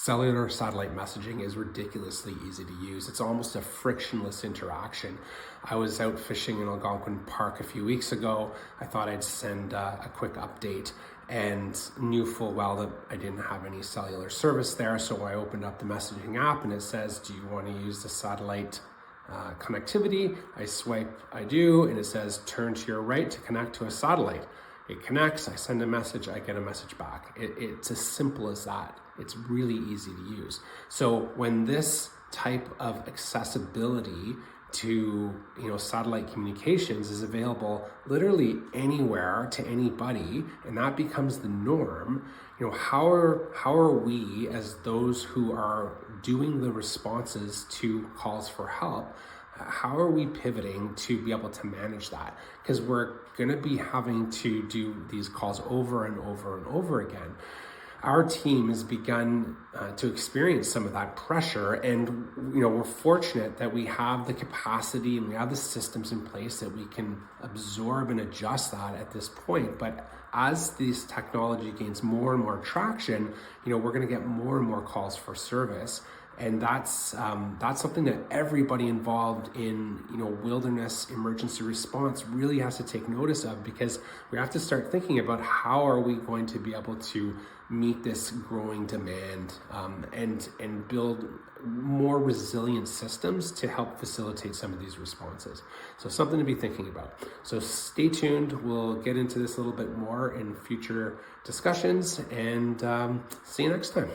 Cellular satellite messaging is ridiculously easy to use. It's almost a frictionless interaction. I was out fishing in Algonquin Park a few weeks ago. I thought I'd send a quick update and knew full well that I didn't have any cellular service there. So I opened up the messaging app and it says, do you want to use the satellite connectivity? I swipe, I do, and it says, turn to your right to connect to a satellite. It connects, I send a message, I get a message back. It's as simple as that. It's really easy to use. So when this type of accessibility to satellite communications is available literally anywhere to anybody, and that becomes the norm, how are we, as those who are doing the responses to calls for help, how are we pivoting to be able to manage that? Because we're going to be having to do these calls over and over and over again. Our team has begun to experience some of that pressure, and we're fortunate that we have the capacity and we have the systems in place that we can absorb and adjust that at this point. But as this technology gains more and more traction, we're going to get more and more calls for service. And that's something that everybody involved in wilderness emergency response really has to take notice of, because we have to start thinking about how are we going to be able to meet this growing demand and build more resilient systems to help facilitate some of these responses. So something to be thinking about. So stay tuned. We'll get into this a little bit more in future discussions, and see you next time.